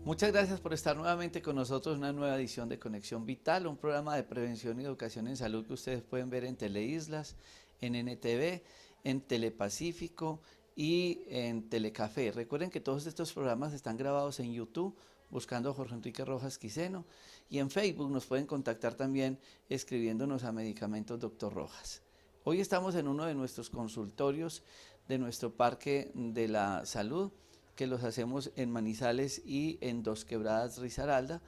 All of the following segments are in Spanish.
Muchas gracias por estar nuevamente con nosotros en una nueva edición de Conexión Vital, un programa de prevención y educación en salud que ustedes pueden ver en Teleislas, en NTV, en Telepacífico y en Telecafé. Recuerden que todos estos programas están grabados en YouTube buscando a Jorge Enrique Rojas Quiseno, y en Facebook nos pueden contactar también escribiéndonos a Medicamentos Doctor Rojas. Hoy estamos en uno de nuestros consultorios de nuestro Parque de la Salud, que los hacemos en Manizales y en Dos Quebradas, Risaralda,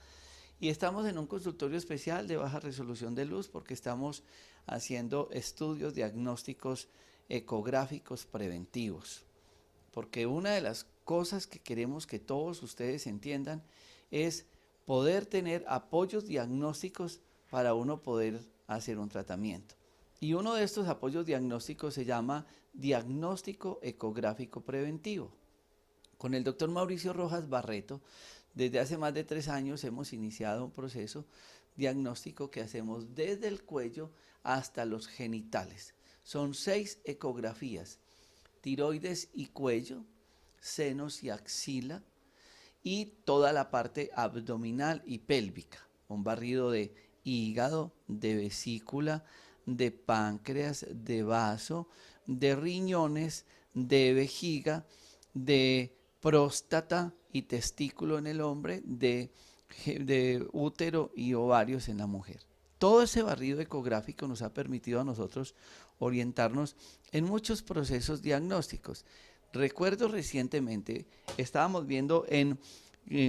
y estamos en un consultorio especial de baja resolución de luz porque estamos haciendo estudios diagnósticos ecográficos preventivos, porque una de las cosas que queremos que todos ustedes entiendan es poder tener apoyos diagnósticos para uno poder hacer un tratamiento. Y uno de estos apoyos diagnósticos se llama diagnóstico ecográfico preventivo. Con el doctor Mauricio Rojas Barreto, desde hace más de 3 años hemos iniciado un proceso diagnóstico que hacemos desde el cuello hasta los genitales. Son 6 ecografías: tiroides y cuello, senos y axila, y toda la parte abdominal y pélvica. Un barrido de hígado, de vesícula, de páncreas, de vaso, de riñones, de vejiga, de próstata y testículo en el hombre, de útero y ovarios en la mujer. Todo ese barrido ecográfico nos ha permitido a nosotros orientarnos en muchos procesos diagnósticos. Recuerdo recientemente, estábamos viendo en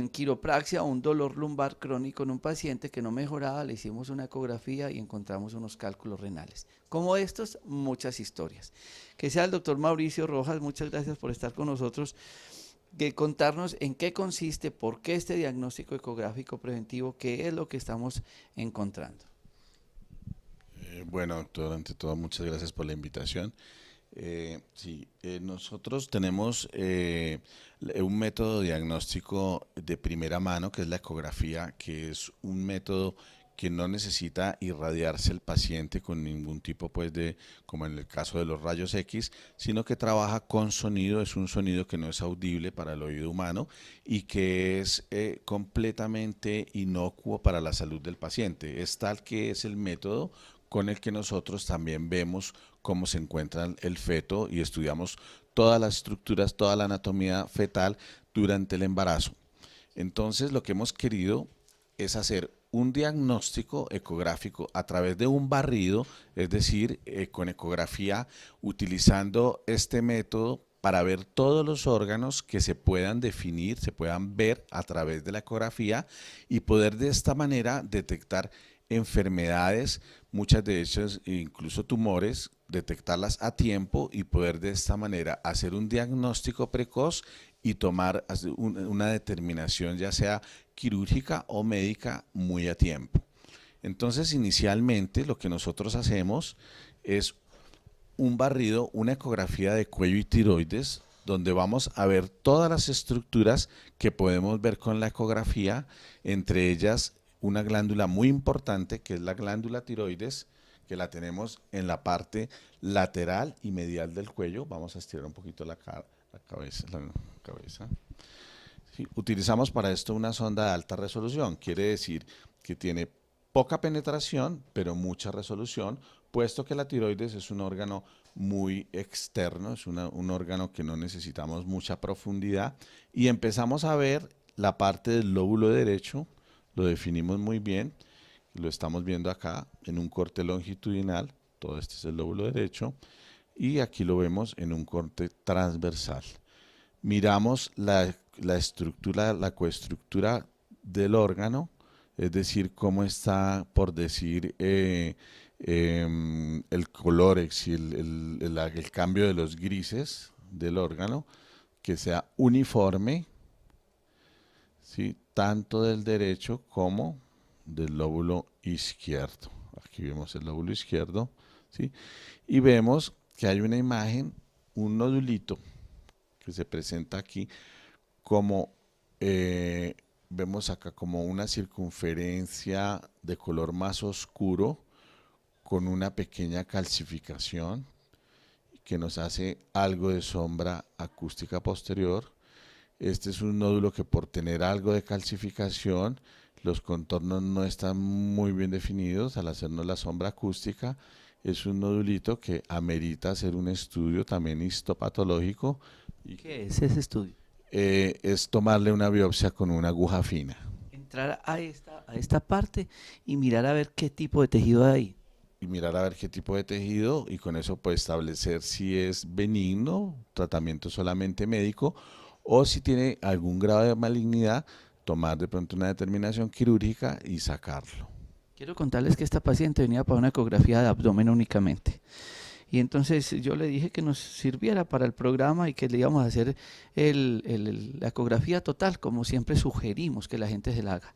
quiropraxia un dolor lumbar crónico en un paciente que no mejoraba, le hicimos una ecografía y encontramos unos cálculos renales. Como estos, muchas historias. Que sea el doctor Mauricio Rojas, muchas gracias por estar con nosotros, que contarnos en qué consiste, por qué este diagnóstico ecográfico preventivo, qué es lo que estamos encontrando. Bueno, doctor, ante todo, muchas gracias por la invitación. Nosotros tenemos un método diagnóstico de primera mano, que es la ecografía, que es un método que no necesita irradiarse el paciente con ningún tipo, pues, como en el caso de los rayos X, sino que trabaja con sonido. Es un sonido que no es audible para el oído humano y que es completamente inocuo para la salud del paciente. Es tal que es el método con el que nosotros también vemos cómo se encuentra el feto y estudiamos todas las estructuras, toda la anatomía fetal durante el embarazo. Entonces, lo que hemos querido es hacer un diagnóstico ecográfico a través de un barrido, es decir, con ecografía, utilizando este método para ver todos los órganos que se puedan definir, se puedan ver a través de la ecografía, y poder de esta manera detectar enfermedades, muchas de ellas incluso tumores, detectarlas a tiempo y poder de esta manera hacer un diagnóstico precoz y tomar una determinación, ya sea quirúrgica o médica, muy a tiempo. Entonces, inicialmente lo que nosotros hacemos es un barrido, una ecografía de cuello y tiroides, donde vamos a ver todas las estructuras que podemos ver con la ecografía, entre ellas una glándula muy importante, que es la glándula tiroides, que la tenemos en la parte lateral y medial del cuello. Vamos a estirar un poquito la cabeza. Sí, utilizamos para esto una sonda de alta resolución, quiere decir que tiene poca penetración, pero mucha resolución, puesto que la tiroides es un órgano muy externo, es un órgano que no necesitamos mucha profundidad, y empezamos a ver la parte del lóbulo derecho. Lo definimos muy bien, lo estamos viendo acá en un corte longitudinal, todo este es el lóbulo derecho, y aquí lo vemos en un corte transversal. Miramos la estructura, la coestructura del órgano, es decir, cómo está, por decir, el color, el cambio de los grises del órgano, que sea uniforme, ¿sí?, tanto del derecho como del lóbulo izquierdo. Aquí vemos el lóbulo izquierdo, ¿sí? Y vemos que hay una imagen, un nodulito que se presenta aquí como, vemos acá como una circunferencia de color más oscuro con una pequeña calcificación que nos hace algo de sombra acústica posterior. Este es un nódulo que por tener algo de calcificación, los contornos no están muy bien definidos al hacernos la sombra acústica. Es un nodulito que amerita hacer un estudio también histopatológico. ¿Qué es ese estudio? Es tomarle una biopsia con una aguja fina. Entrar a esta parte y mirar a ver qué tipo de tejido hay ahí. Y mirar a ver qué tipo de tejido y con eso puede establecer si es benigno, tratamiento solamente médico, o si tiene algún grado de malignidad, tomar de pronto una determinación quirúrgica y sacarlo. Quiero contarles que esta paciente venía para una ecografía de abdomen únicamente. Y entonces yo le dije que nos sirviera para el programa y que le íbamos a hacer la ecografía total, como siempre sugerimos que la gente se la haga.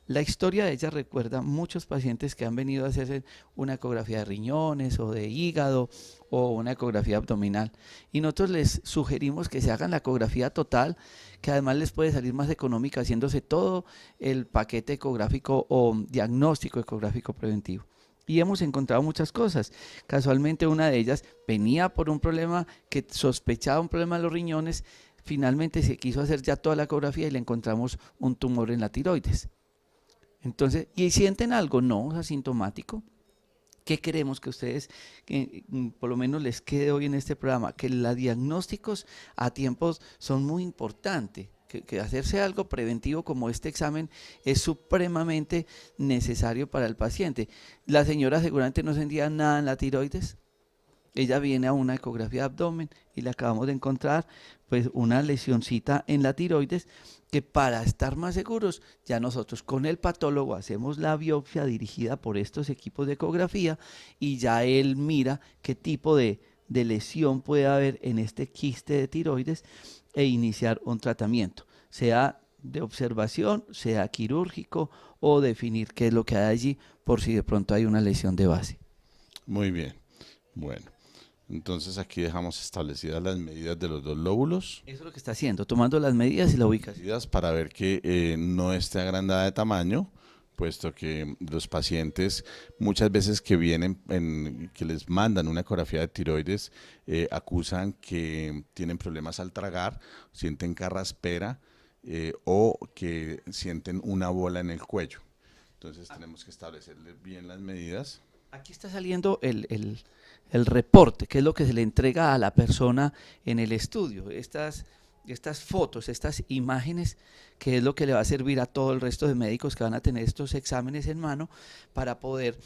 La historia de ella recuerda muchos pacientes que han venido a hacerse una ecografía de riñones o de hígado o una ecografía abdominal. Y nosotros les sugerimos que se hagan la ecografía total, que además les puede salir más económica haciéndose todo el paquete ecográfico o diagnóstico ecográfico preventivo. Y hemos encontrado muchas cosas. Casualmente una de ellas venía por un problema que sospechaba un problema de los riñones. Finalmente se quiso hacer ya toda la ecografía y le encontramos un tumor en la tiroides. Entonces, ¿y sienten algo? No, es asintomático. ¿Qué queremos que ustedes, por lo menos les quede hoy en este programa? Que los diagnósticos a tiempos son muy importantes. Que hacerse algo preventivo como este examen es supremamente necesario para el paciente. La señora seguramente no sentía nada en la tiroides. Ella viene a una ecografía de abdomen y le acabamos de encontrar pues una lesioncita en la tiroides que, para estar más seguros, ya nosotros con el patólogo hacemos la biopsia dirigida por estos equipos de ecografía y ya él mira qué tipo de lesión puede haber en este quiste de tiroides e iniciar un tratamiento, sea de observación, sea quirúrgico, o definir qué es lo que hay allí por si de pronto hay una lesión de base. Muy bien, bueno. Entonces aquí dejamos establecidas las medidas de los dos lóbulos. Eso es lo que está haciendo, tomando las medidas y la ubicación. Para ver que no esté agrandada de tamaño, puesto que los pacientes muchas veces que vienen, que les mandan una ecografía de tiroides, acusan que tienen problemas al tragar, sienten carraspera o que sienten una bola en el cuello. Entonces tenemos que establecerles bien las medidas. Aquí está saliendo el reporte, que es lo que se le entrega a la persona en el estudio. Estas fotos, estas imágenes, que es lo que le va a servir a todo el resto de médicos que van a tener estos exámenes en mano para poder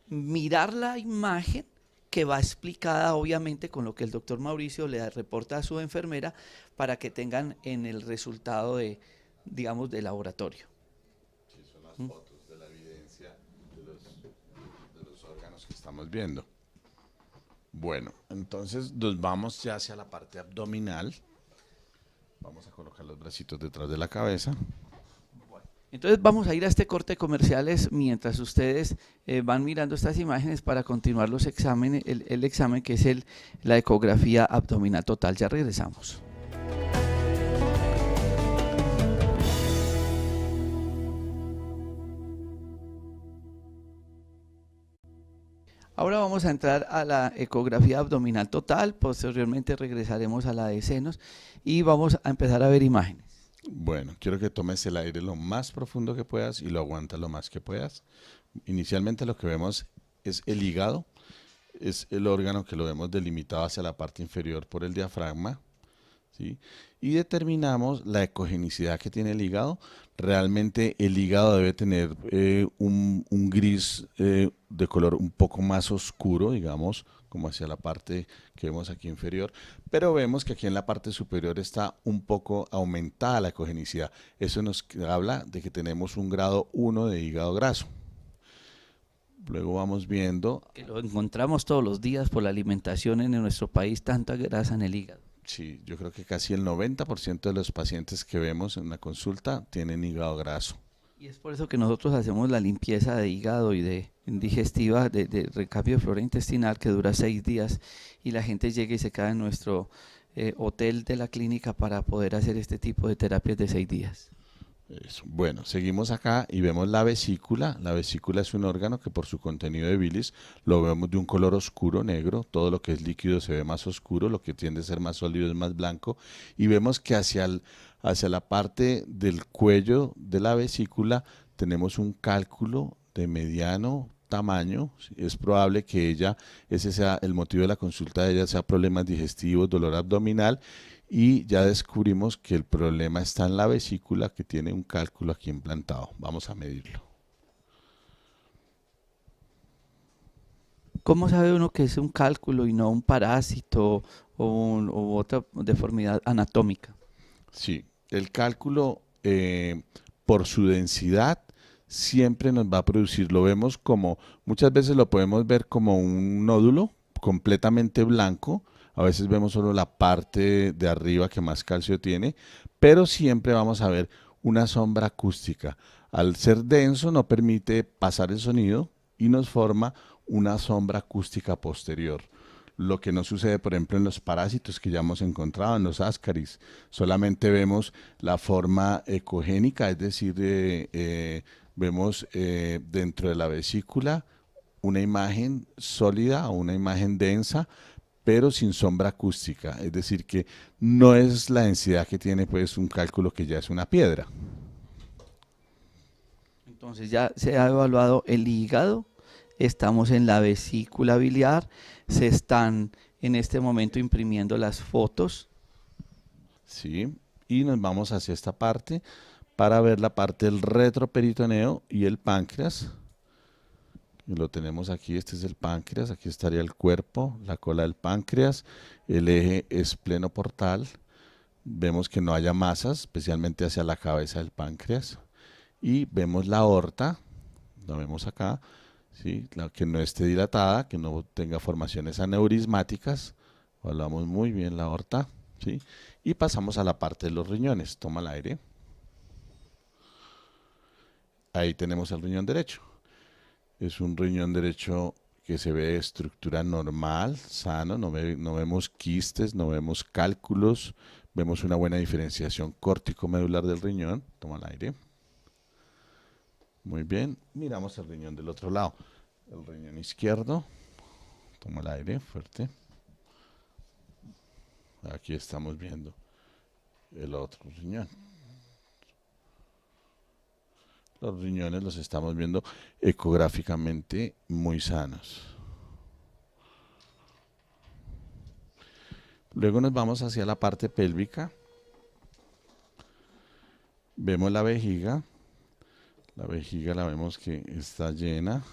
mirar la imagen que va explicada obviamente con lo que el doctor Mauricio le reporta a su enfermera para que tengan en el resultado de, digamos, de laboratorio. Sí, son las fotos de la evidencia de los órganos que estamos viendo. Bueno, entonces nos vamos ya hacia la parte abdominal. Vamos a colocar los bracitos detrás de la cabeza. Entonces vamos a ir a este corte de comerciales mientras ustedes van mirando estas imágenes para continuar los exámenes, el examen que es la ecografía abdominal total. Ya regresamos. Ahora vamos a entrar a la ecografía abdominal total, posteriormente regresaremos a la de senos y vamos a empezar a ver imágenes. Bueno, quiero que tomes el aire lo más profundo que puedas y lo aguantas lo más que puedas. Inicialmente lo que vemos es el hígado, es el órgano que lo vemos delimitado hacia la parte inferior por el diafragma, ¿sí? Y determinamos la ecogenicidad que tiene el hígado. Realmente el hígado debe tener un gris de color un poco más oscuro, digamos, como hacia la parte que vemos aquí inferior, pero vemos que aquí en la parte superior está un poco aumentada la ecogenicidad. Eso nos habla de que tenemos un grado 1 de hígado graso. Luego vamos viendo... Que lo encontramos todos los días por la alimentación en nuestro país, tanta grasa en el hígado. Sí, yo creo que casi el 90% de los pacientes que vemos en la consulta tienen hígado graso. Y es por eso que nosotros hacemos la limpieza de hígado y de digestiva, de recambio de flora intestinal, que dura 6 días y la gente llega y se queda en nuestro hotel de la clínica para poder hacer este tipo de terapias de 6 días. Eso. Bueno, seguimos acá y vemos la vesícula. La vesícula es un órgano que por su contenido de bilis lo vemos de un color oscuro, negro. Todo lo que es líquido se ve más oscuro, lo que tiende a ser más sólido es más blanco. Y vemos que hacia la parte del cuello de la vesícula tenemos un cálculo de mediano tamaño. Es probable que ese sea el motivo de la consulta de ella, sea problemas digestivos, dolor abdominal, y ya descubrimos que el problema está en la vesícula, que tiene un cálculo aquí implantado. Vamos a medirlo. ¿Cómo sabe uno que es un cálculo y no un parásito o otra deformidad anatómica? Sí, el cálculo por su densidad siempre nos va a producir, lo vemos como, muchas veces lo podemos ver como un nódulo completamente blanco, a veces vemos solo la parte de arriba que más calcio tiene, pero siempre vamos a ver una sombra acústica. Al ser denso no permite pasar el sonido y nos forma una sombra acústica posterior. Lo que no sucede, por ejemplo, en los parásitos que ya hemos encontrado, en los ascaris. Solamente vemos la forma ecogénica, es decir, vemos dentro de la vesícula una imagen sólida o una imagen densa, pero sin sombra acústica. Es decir, que no es la densidad que tiene pues un cálculo que ya es una piedra. Entonces ya se ha evaluado el hígado, estamos en la vesícula biliar, se están en este momento imprimiendo las fotos. ¿Sí? Y nos vamos hacia esta parte para ver la parte del retroperitoneo y el páncreas. Y lo tenemos aquí, este es el páncreas, aquí estaría el cuerpo, la cola del páncreas, el eje esplenoportal. Vemos que no haya masas, especialmente hacia la cabeza del páncreas. Y vemos la aorta, lo vemos acá, ¿sí? Que no esté dilatada, que no tenga formaciones aneurismáticas. Evaluamos muy bien la aorta, ¿sí? Y pasamos a la parte de los riñones. Toma el aire. Ahí tenemos el riñón derecho. Es un riñón derecho que se ve de estructura normal, sano, no vemos quistes, no vemos cálculos, vemos una buena diferenciación córtico-medular del riñón. Toma el aire. Muy bien, miramos el riñón del otro lado. El riñón izquierdo, toma el aire fuerte. Aquí estamos viendo el otro riñón. Los riñones los estamos viendo ecográficamente muy sanos. Luego nos vamos hacia la parte pélvica. Vemos la vejiga. La vejiga la vemos que está llena,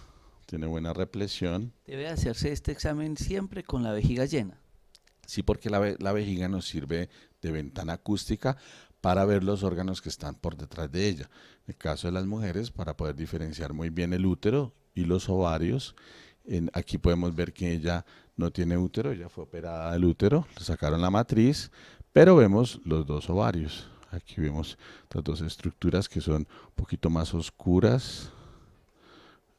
tiene buena represión. Debe hacerse este examen siempre con la vejiga llena. Sí, porque la vejiga nos sirve de ventana acústica para ver los órganos que están por detrás de ella. En el caso de las mujeres, para poder diferenciar muy bien el útero y los ovarios. Aquí podemos ver que ella no tiene útero, ella fue operada del útero, le sacaron la matriz, pero vemos los dos ovarios. Aquí vemos las dos estructuras que son un poquito más oscuras,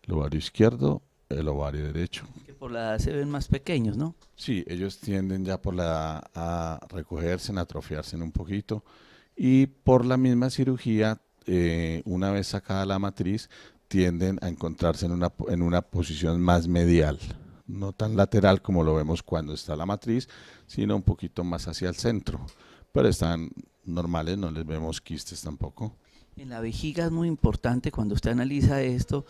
el ovario izquierdo, el ovario derecho. Que por la edad se ven más pequeños, ¿no? Sí, ellos tienden ya por la edad a recogerse, a atrofiarse un poquito, y por la misma cirugía, una vez sacada la matriz, tienden a encontrarse en una posición más medial, no tan lateral como lo vemos cuando está la matriz, sino un poquito más hacia el centro, pero están normales, no les vemos quistes tampoco. En la vejiga es muy importante cuando usted analiza esto,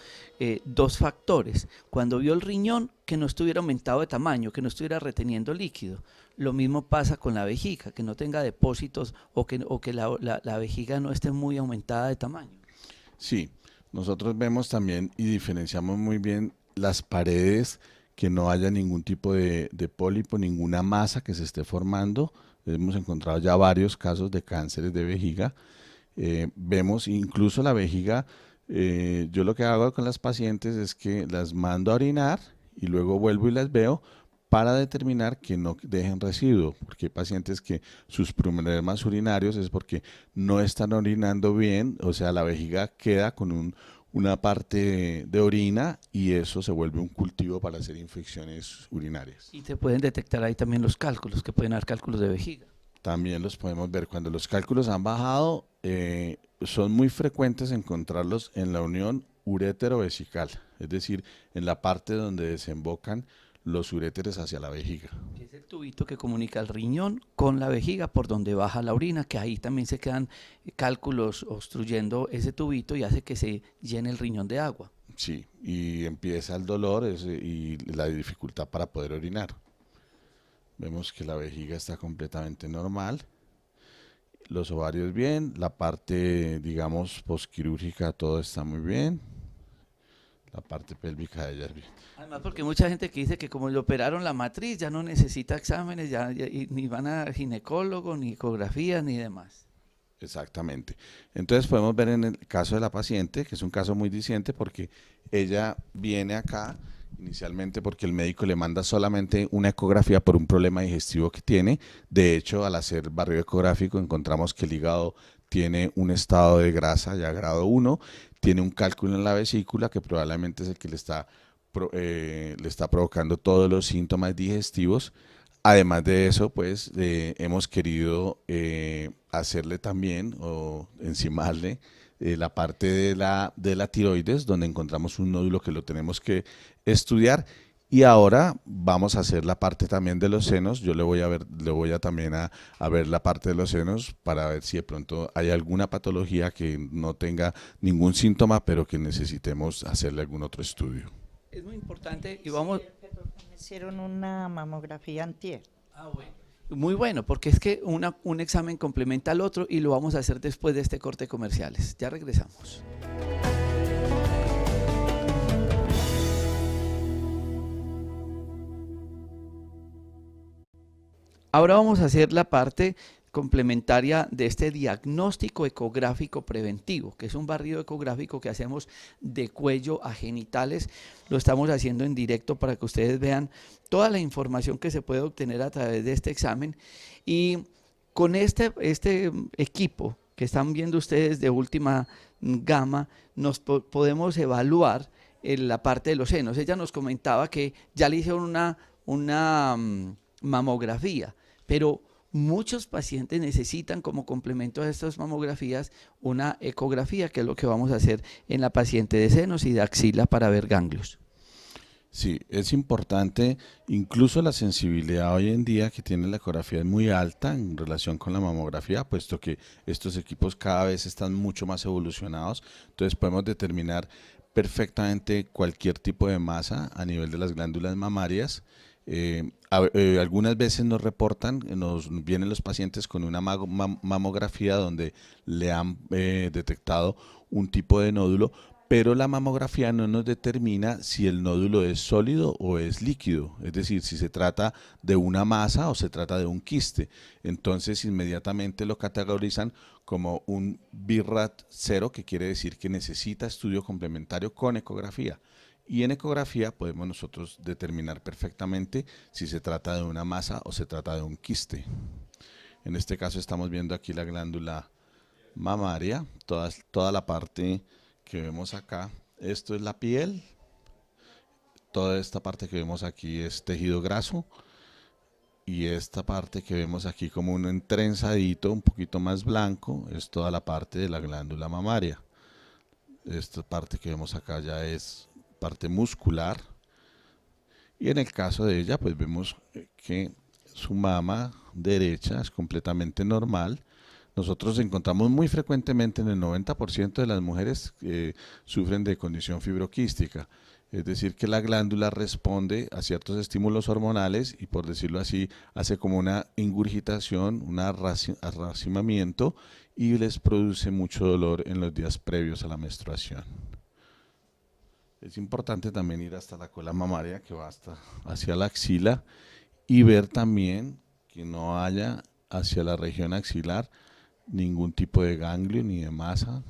dos factores. Cuando vio el riñón, que no estuviera aumentado de tamaño, que no estuviera reteniendo líquido. Lo mismo pasa con la vejiga, que no tenga depósitos o que la vejiga no esté muy aumentada de tamaño. Sí, nosotros vemos también y diferenciamos muy bien las paredes, que no haya ningún tipo de pólipo, ninguna masa que se esté formando. Hemos encontrado ya varios casos de cánceres de vejiga. Vemos incluso la vejiga, yo lo que hago con las pacientes es que las mando a orinar y luego vuelvo y las veo para determinar que no dejen residuo, porque hay pacientes que sus problemas urinarios es porque no están orinando bien, o sea, la vejiga queda con una parte de orina y eso se vuelve un cultivo para hacer infecciones urinarias. Y se pueden detectar ahí también los cálculos, que pueden dar cálculos de vejiga. También los podemos ver cuando los cálculos han bajado, son muy frecuentes encontrarlos en la unión urétero-vesical, es decir, en la parte donde desembocan los uréteres hacia la vejiga. Es el tubito que comunica el riñón con la vejiga por donde baja la orina, que ahí también se quedan cálculos obstruyendo ese tubito y hace que se llene el riñón de agua. Sí, y empieza el dolor y la dificultad para poder orinar. Vemos que la vejiga está completamente normal, los ovarios bien, la parte, digamos, posquirúrgica, todo está muy bien, la parte pélvica de ella es bien. Además, porque mucha gente que dice que como le operaron la matriz, ya no necesita exámenes, y ni van a ginecólogo, ni ecografías, ni demás. Exactamente. Entonces podemos ver en el caso de la paciente, que es un caso muy diciente porque ella viene acá inicialmente porque el médico le manda solamente una ecografía por un problema digestivo que tiene. De hecho, al hacer barrido ecográfico encontramos que el hígado tiene un estado de grasa ya grado 1, tiene un cálculo en la vesícula que probablemente es el que le está provocando todos los síntomas digestivos. Además de eso, pues hemos querido hacerle también o encimarle la parte de la tiroides, donde encontramos un nódulo que lo tenemos que estudiar. Y ahora vamos a hacer la parte también de los senos. Yo le voy a también a ver la parte de los senos para ver si de pronto hay alguna patología que no tenga ningún síntoma, pero que necesitemos hacerle algún otro estudio. Es muy importante y vamos... Me hicieron una mamografía antier. Ah, bueno. Muy bueno, porque es que un examen complementa al otro y lo vamos a hacer después de este corte comerciales. Ya regresamos. Ahora vamos a hacer la parte complementaria de este diagnóstico ecográfico preventivo, que es un barrido ecográfico que hacemos de cuello a genitales. Lo estamos haciendo en directo para que ustedes vean toda la información que se puede obtener a través de este examen. Y con este equipo que están viendo ustedes de última gama, nos podemos evaluar en la parte de los senos. Ella nos comentaba que ya le hicieron una mamografía, pero muchos pacientes necesitan como complemento a estas mamografías una ecografía, que es lo que vamos a hacer en la paciente de senos y de axila para ver ganglios. Sí, es importante, incluso la sensibilidad hoy en día que tiene la ecografía es muy alta en relación con la mamografía, puesto que estos equipos cada vez están mucho más evolucionados, entonces podemos determinar perfectamente cualquier tipo de masa a nivel de las glándulas mamarias. Algunas veces nos reportan, nos vienen los pacientes con una mamografía donde le han detectado un tipo de nódulo, pero la mamografía no nos determina si el nódulo es sólido o es líquido, es decir, si se trata de una masa o se trata de un quiste. Entonces inmediatamente lo categorizan como un BIRAT 0, que quiere decir que necesita estudio complementario con ecografía. Y en ecografía podemos nosotros determinar perfectamente si se trata de una masa o se trata de un quiste. En este caso estamos viendo aquí la glándula mamaria, toda la parte que vemos acá. Esto es la piel, toda esta parte que vemos aquí es tejido graso y esta parte que vemos aquí como un entrenzadito un poquito más blanco es toda la parte de la glándula mamaria. Esta parte que vemos acá ya es parte muscular y en el caso de ella pues vemos que su mama derecha es completamente normal. Nosotros encontramos muy frecuentemente en el 90% de las mujeres que sufren de condición fibroquística, es decir que la glándula responde a ciertos estímulos hormonales y, por decirlo así, hace como una ingurgitación, un arracimamiento y les produce mucho dolor en los días previos a la menstruación. Es importante también ir hasta la cola mamaria, que va hasta hacia la axila, y ver también que no haya hacia la región axilar ningún tipo de ganglio ni de masa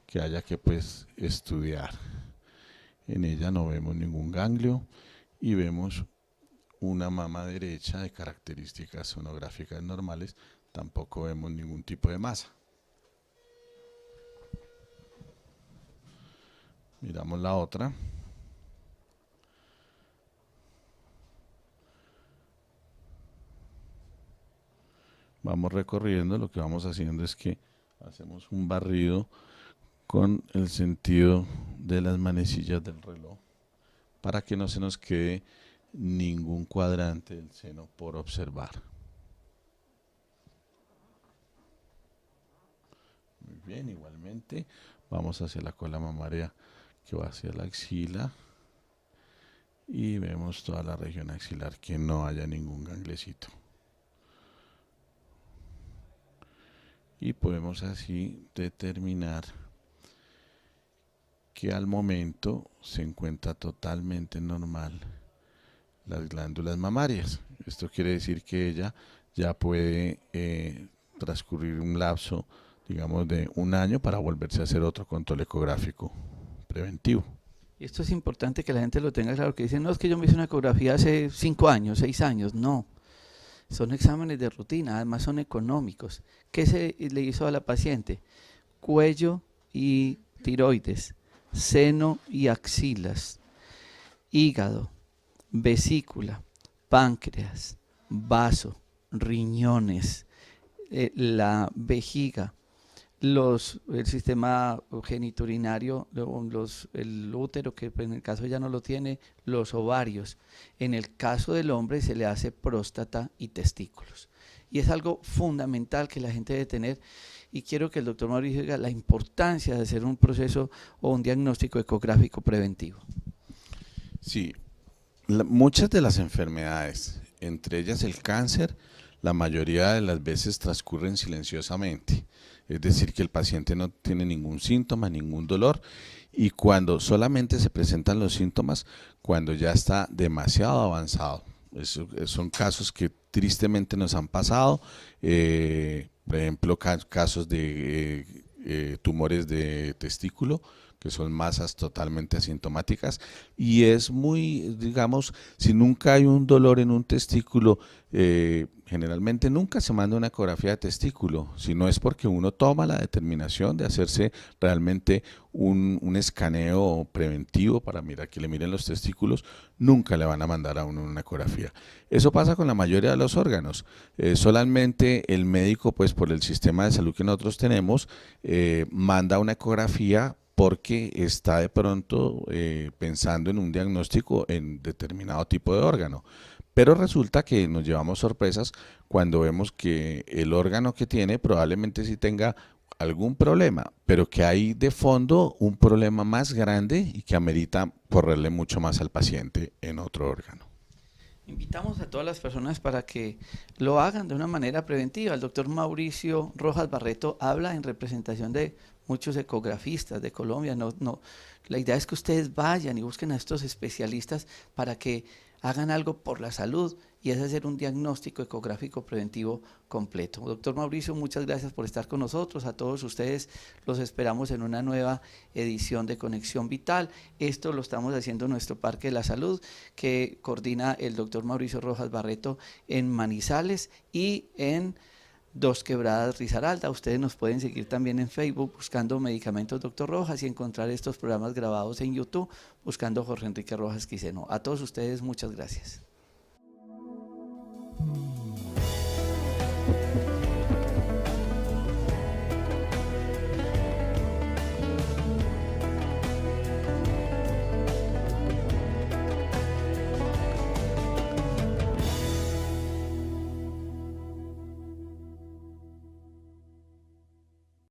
que haya que pues estudiar. En ella no vemos ningún ganglio y vemos una mama derecha de características sonográficas normales, tampoco vemos ningún tipo de masa. Miramos la otra. Vamos recorriendo, lo que vamos haciendo es que Hacemos un barrido con el sentido de las manecillas del reloj para que no se nos quede ningún cuadrante del seno por observar. Muy bien, igualmente vamos hacia la cola mamaria que va hacia la axila y vemos toda la región axilar, que no haya ningún ganglecito. Y podemos así determinar que al momento se encuentra totalmente normal las glándulas mamarias. Esto quiere decir que ella ya puede transcurrir un lapso, digamos, de un año para volverse a hacer otro control ecográfico preventivo. Y esto es importante que la gente lo tenga claro, que dicen, no, es que yo me hice una ecografía hace 5 años, 6 años. No, son exámenes de rutina, además son económicos. ¿Qué se le hizo a la paciente? Cuello y tiroides, seno y axilas, hígado, vesícula, páncreas, vaso, riñones, la vejiga, el sistema geniturinario, el útero, que en el caso ya no lo tiene, los ovarios. En el caso del hombre se le hace próstata y testículos. Y es algo fundamental que la gente debe tener. Y quiero que el doctor Mauricio diga la importancia de hacer un proceso o un diagnóstico ecográfico preventivo. Sí, muchas de las enfermedades, entre ellas el cáncer, la mayoría de las veces transcurren silenciosamente. Es decir, que el paciente no tiene ningún síntoma, ningún dolor, y cuando solamente se presentan los síntomas, cuando ya está demasiado avanzado. Son casos que tristemente nos han pasado, por ejemplo, casos de tumores de testículo, que son masas totalmente asintomáticas, y es muy, digamos, si nunca hay un dolor en un testículo, generalmente nunca se manda una ecografía de testículo, si no es porque uno toma la determinación de hacerse realmente un escaneo preventivo para mirar que le miren los testículos, nunca le van a mandar a uno una ecografía. Eso pasa con la mayoría de los órganos. Solamente el médico, pues por el sistema de salud que nosotros tenemos, manda una ecografía porque está de pronto pensando en un diagnóstico en determinado tipo de órgano. Pero resulta que nos llevamos sorpresas cuando vemos que el órgano que tiene probablemente sí tenga algún problema, pero que hay de fondo un problema más grande y que amerita correrle mucho más al paciente en otro órgano. Invitamos a todas las personas para que lo hagan de una manera preventiva. El doctor Mauricio Rojas Barreto habla en representación de muchos ecografistas de Colombia. La idea es que ustedes vayan y busquen a estos especialistas para que hagan algo por la salud, y es hacer un diagnóstico ecográfico preventivo completo. Doctor Mauricio, muchas gracias por estar con nosotros. A todos ustedes los esperamos en una nueva edición de Conexión Vital. Esto lo estamos haciendo en nuestro Parque de la Salud, que coordina el doctor Mauricio Rojas Barreto en Manizales y en Dos Quebradas, Risaralda. Ustedes nos pueden seguir también en Facebook buscando Medicamentos Dr. Rojas y encontrar estos programas grabados en YouTube buscando Jorge Enrique Rojas Quiseno. A todos ustedes, muchas gracias.